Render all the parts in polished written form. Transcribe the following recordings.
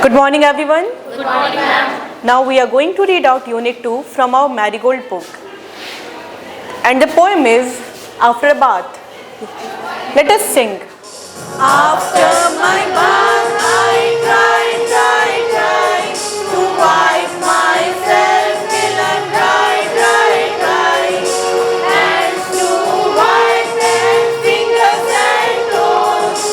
Good morning, everyone. Good morning, ma'am. Now we are going to read out Unit 2 from our Marigold book. And the poem is After a Bath. Let us sing. After my bath, I try to wipe myself till I'm dry. Hands to wipe them, fingers and toes,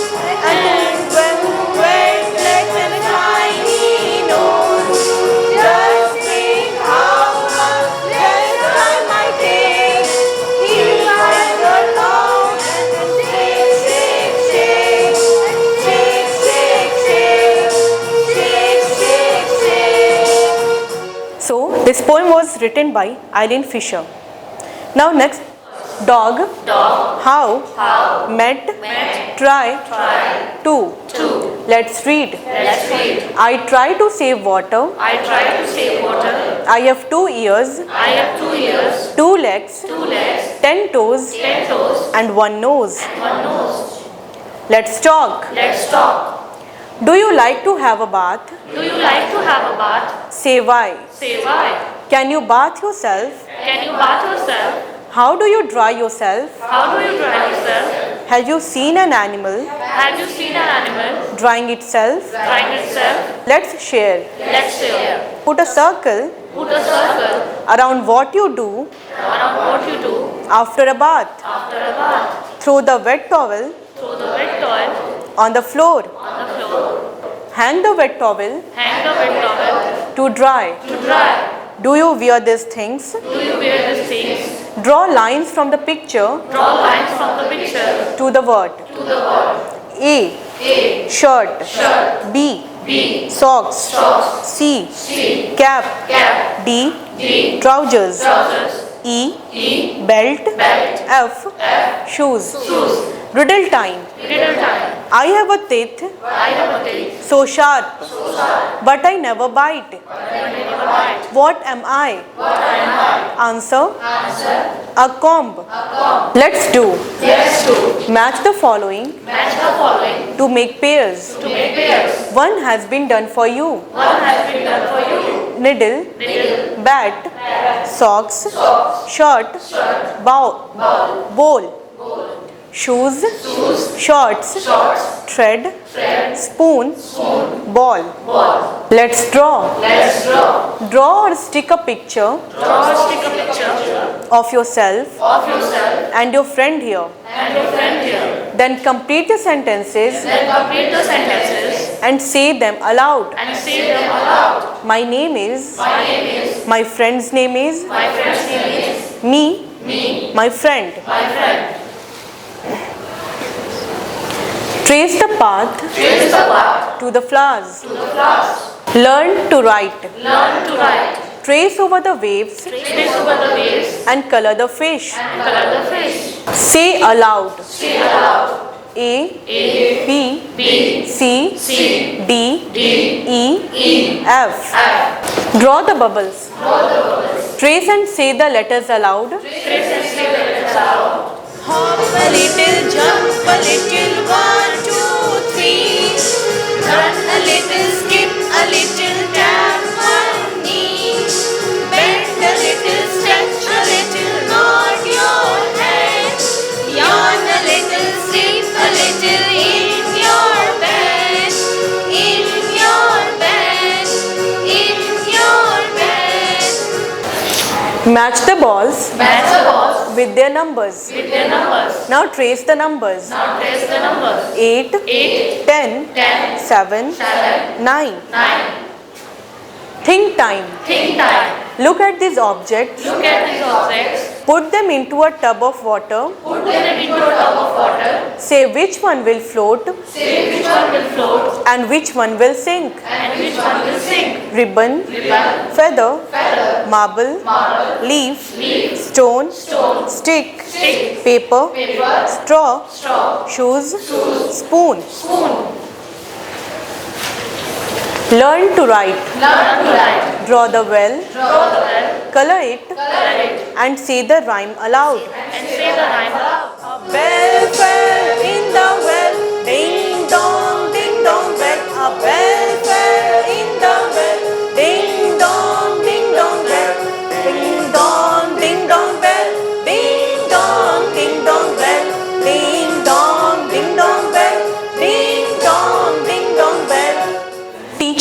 and when wet, legs and a tiny nose. Just think how much less time I take if I were alone and shake. So, this poem was written by Eileen Fisher. Now next, dog, how, met, try, to. Let's read. I try to save water. I have 2 ears, 2 legs, 10 toes, and 1 nose. Let's talk. Do you like to have a bath? Say why. Can you bath yourself? How do you dry yourself? Have you seen an animal drying itself? Let's share. Put a circle around what you do after a bath. Throw the wet towel on the floor. Hang the wet towel to dry. Do you wear these things? Draw lines from the picture to the word. A. Shirt. B. Socks. C. Cap. D. Trousers. E. Belt. F. Shoes. Riddle time. I have a teeth so sharp, but I never bite. What am I? Answer. A comb. Let's do. Match the following to make pairs. One has been done for you. Needle, bat, socks, shirt, bowl. Shoes, shorts, thread, spoon, ball. Let's draw. Draw or stick a picture of yourself and your friend here. Then complete the sentences and say them aloud. My name is. My friend's name is. Me. My friend. Trace the path to the flowers. Learn to write. Trace over the waves and color the fish. Say aloud. A, B, C, D, E, F. Draw the bubbles. Trace and say the letters aloud. Hop a little, jump a little, 1, 2, 3. Run a little, skip a little, tap one knee. Bend a little, stretch a little, nod your head. Yawn a little, sleep a little in your bed. Match the balls with their numbers. Now trace the numbers. 8, 10, 7, 9. Think time. Look at these objects. Put them into a tub of water. Say which one will float and which one will sink. Ribbon, feather, marble, leaf, stone, stick, paper, straw, shoes, spoon. Learn to write. Draw the well. Color it. And say the rhyme aloud. A bell fell in the well. Ding dong bell. A bell fell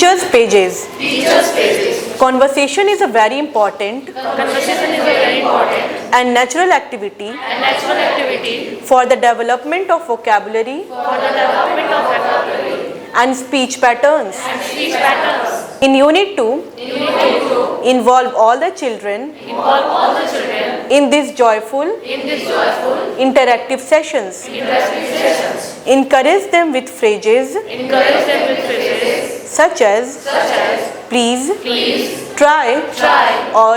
Teachers' pages. Teachers' pages. Conversation is a very important Conversation is a very important and natural activity and natural activity for the development of vocabulary for the development of vocabulary and speech patterns. and speech patterns. In Unit 2, In Unit 2, involve all the children involve all the children in these joyful, in these joyful interactive sessions. interactive sessions. Encourage them with phrases Encourage them with phrases such as please, please, try, or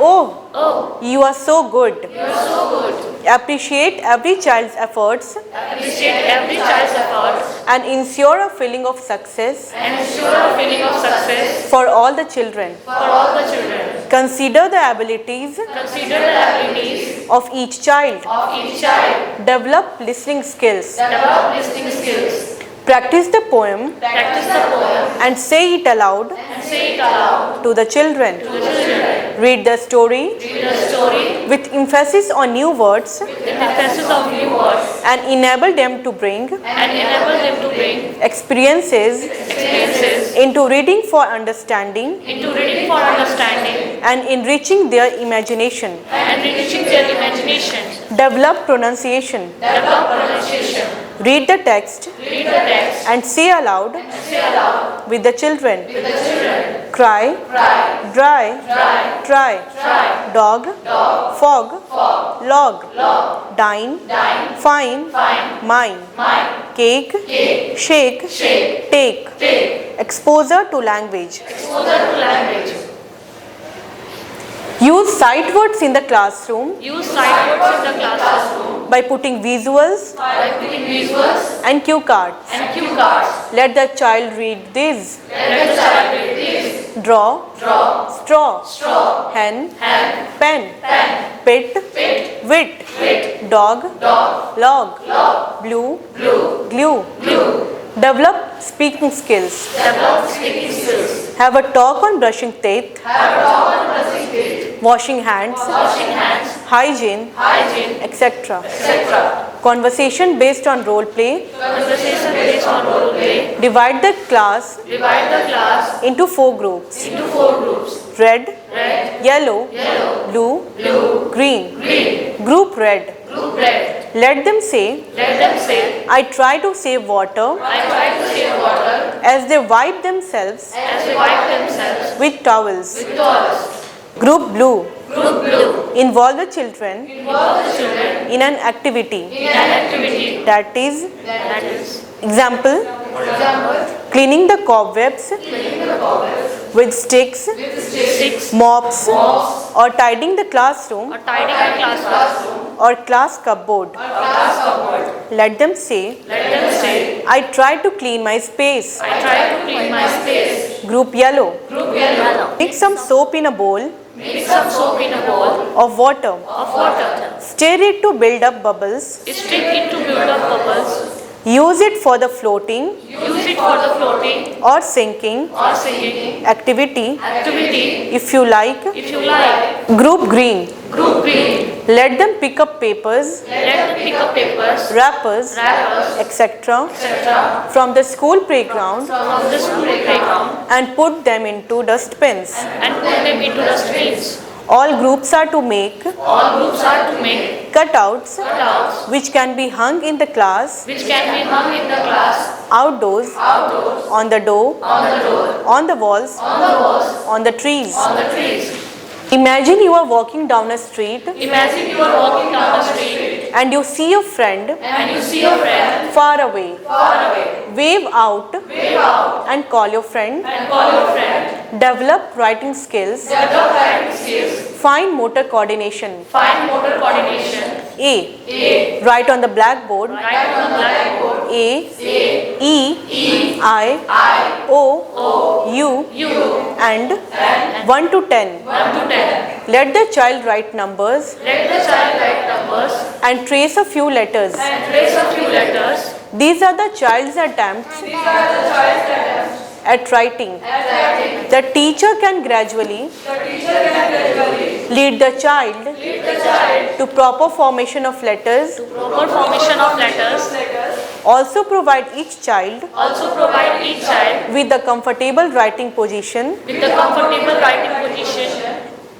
oh, oh, you are so good. you are so good. Appreciate every child's efforts Appreciate every child's efforts and ensure a feeling of success and ensure a feeling of success for all the children. for all the children. Consider the abilities Consider the abilities of each child. of each child. Develop listening skills. Develop listening skills. Practice the poem Practice the poem and say it aloud and say it aloud to the children. to the children. Read the story Read the story with emphasis on new words with emphasis of new words and enable them to bring and enable them to bring experiences experiences into reading for understanding into reading for understanding and enriching their imagination. and enriching their imaginations. Develop pronunciation. Develop pronunciation. Read the text Read the text and say aloud and say aloud with the children. with the children. Cry, dry, try, dog, fog, log, dine, fine, mine, cake, shake, take. Exposure to language. Exposure to language. Use sight words in the classroom Use sight words in the classroom by putting visuals by putting visuals and cue cards. and cue cards. Let the child read these. Let the child read these. Draw, straw, hen, pen, pit, wit, dog, log, blue, glue. Develop speaking skills. Develop speaking skills. Have a talk on brushing teeth, washing hands, Washing hands. hygiene, Hygiene. etc. Etc. Conversation based on role play. Conversation based on role play. Divide the class Divide the class into 4 groups. into 4 groups. Red, Red, yellow, blue, green. Group red. group red. Let them say, Let them say, I try to save water I try to save water as they wipe themselves as they wipe themselves with towels. with towels. Group blue. Group blue. Involve the children Involve the children in an activity. in an activity That is, that is, example, for example, cleaning the cobwebs with sticks, sticks, mops, or tidying the classroom or tidying the classroom, or class cupboard. Let them say, let them say, I try to clean my space. I try to clean my space. Group yellow. Group yellow. Mix some soap in a bowl Mix some soap in a bowl of water. of water. Stir it to build up bubbles. Stick it to build up bubbles. Use it for the floating Use it for the floating or sinking or singing activity activity if you like. if you like. Group green. Group green. Let them pick up papers, Let them pick up papers, wrappers, wrappers, etc. etc. from the school playground from the school playground and put them into dustbins. and put them into dustbins. All groups are to make All groups are to make cutouts cutouts which can be hung in the class, which can be hung in the class, outdoors, on the door, on the walls, on the trees. on the trees. Imagine you are walking down a street Imagine you are walking down the street and you see a friend and you see a friend far away. far away. Wave out Wave out and call your friend. and call your friend. Develop writing skills. Develop writing skills. Fine motor coordination. Fine motor coordination. A. Write on the blackboard. Write on the blackboard. A. E. I. O. U. And 1 to 10. 1 to 10. Let the child write numbers Let the child write numbers and trace a few letters. and trace a few letters. These are the child's attempts at writing. The teacher can gradually lead the child to proper formation of letters Proper formation of letters Also provide each child Also provide each child with the comfortable writing position, with the comfortable writing position,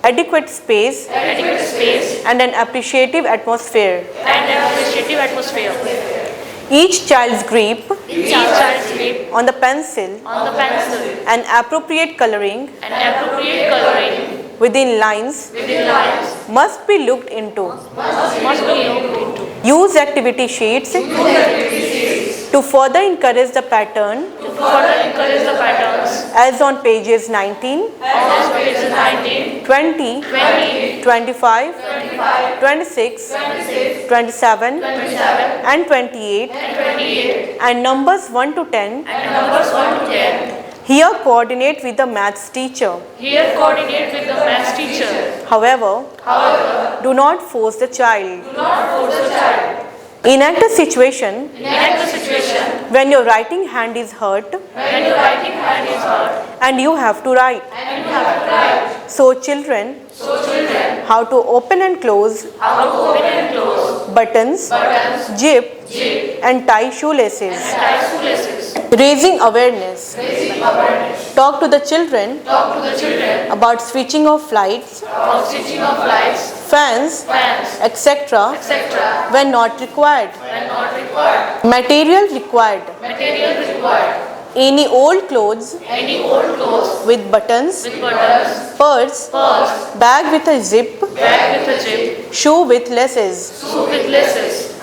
adequate space, adequate space, and an appreciative atmosphere. and an appreciative atmosphere. Each child's grip Each child's grip on the pencil on the pencil and appropriate coloring and appropriate coloring within lines within lines must be looked into. must be looked into. Use activity sheets to further encourage the pattern To further encourage the patterns, as on pages 19, as pages 19, 20, 20, 25, 26, 27, 27, and 28, and 28, and numbers 1 to 10. and numbers 1 to 10. Here coordinate with the maths teacher. Here coordinate with the maths teacher. However, However, do not force the child. do not force the child. Enact a situation Enact the situation when your writing hand is hurt when your writing hand is hurt and you have to write. and you have to write. So children, how to open and close How to open and close buttons, buttons, zip, zip, and tie shoelaces. tie shoelaces. Raising awareness. Talk to the children Talk to the children about switching off lights, about switching off lights, fans, fans, etc. etc. when not required. when not required. Material required. Material required. Any old clothes Any old clothes with buttons, with buttons, purse, purse, bag with a zip, bag with a zip, shoe with laces. shoe with laces.